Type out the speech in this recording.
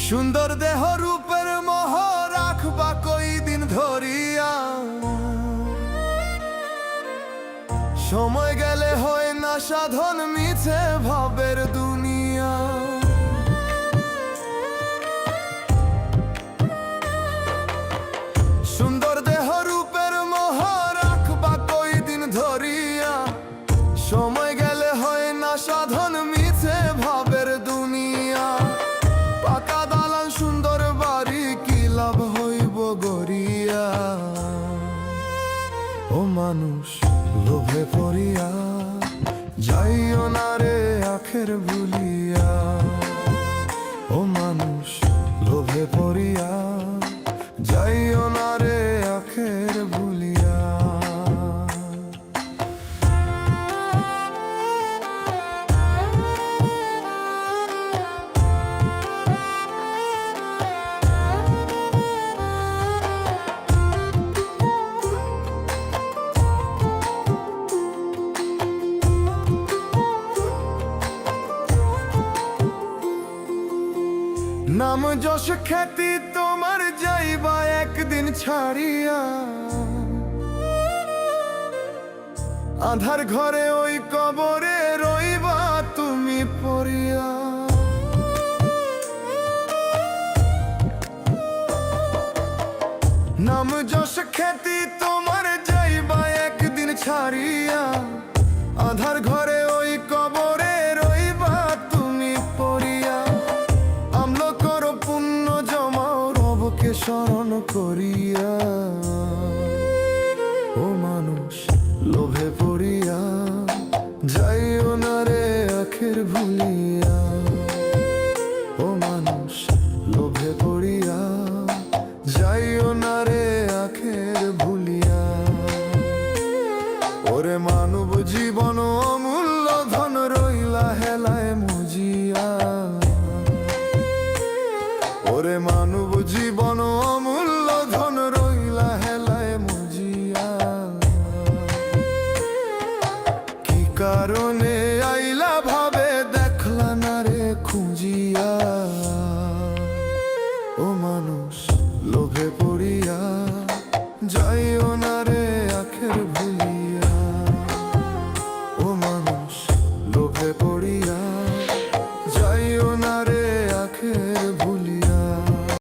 সুন্দর দেহ রূপের মোহ রাখবা কয়দিন ধরিয়া, সময় গেলে হয় না সাধন মিছে ভাবের দুনিয়া। সুন্দর দেহ রূপের মোহ রাখবা কয়দিন ধরিয়া, সময় গেলে হয় না সাধন মিছে ভাবের দুনিয়া। পাকা দালান সুন্দর বাড়ি কি লাভ হইব গড়িয়া, ও মানুষ লোভে পড়িয়া যাইও না রে আখের ভুলিয়া। ও মানুষ লোভে পড়িয়া যাইও না রে আখের ভুলিয়া। নাম যশ খ্যাতি তোমার যাইবা একদিন ছাড়িয়া, আধার ঘরে ওই কবরে রইবা তুমি পড়িয়া। নাম যশ খ্যাতি তোমার যাইবা একদিন ছাড়িয়া, আধার ঘরে ওই কবরে রইবা তুমি পড়িয়া। আমলো করো পুণ্য জমাও রবকে স্মরণ করিয়া, ও মানুষ লোভে পড়িয়া যাইও না রে আখের ভুলিয়া। ও মানুষ লোভে পড়িয়া যাইও না রে আখের ভুলিয়া। ওরে মানব জীবন অমূল্য ধন রইলা হেলায় মুজিয়া। ওরে মানব জীবন অমূল্য ধন রইলা হেলায় মুজিয়া। কি কারণে আইলা ভাবে দেখলা না রে খুঁজিয়া, ও মানুষ লোভে পড়িয়া যাইও না রে আখের ভুলিয়া। ও মানুষ লোভে পড়িয়া যাইও না রে আখের ভুলিয়া।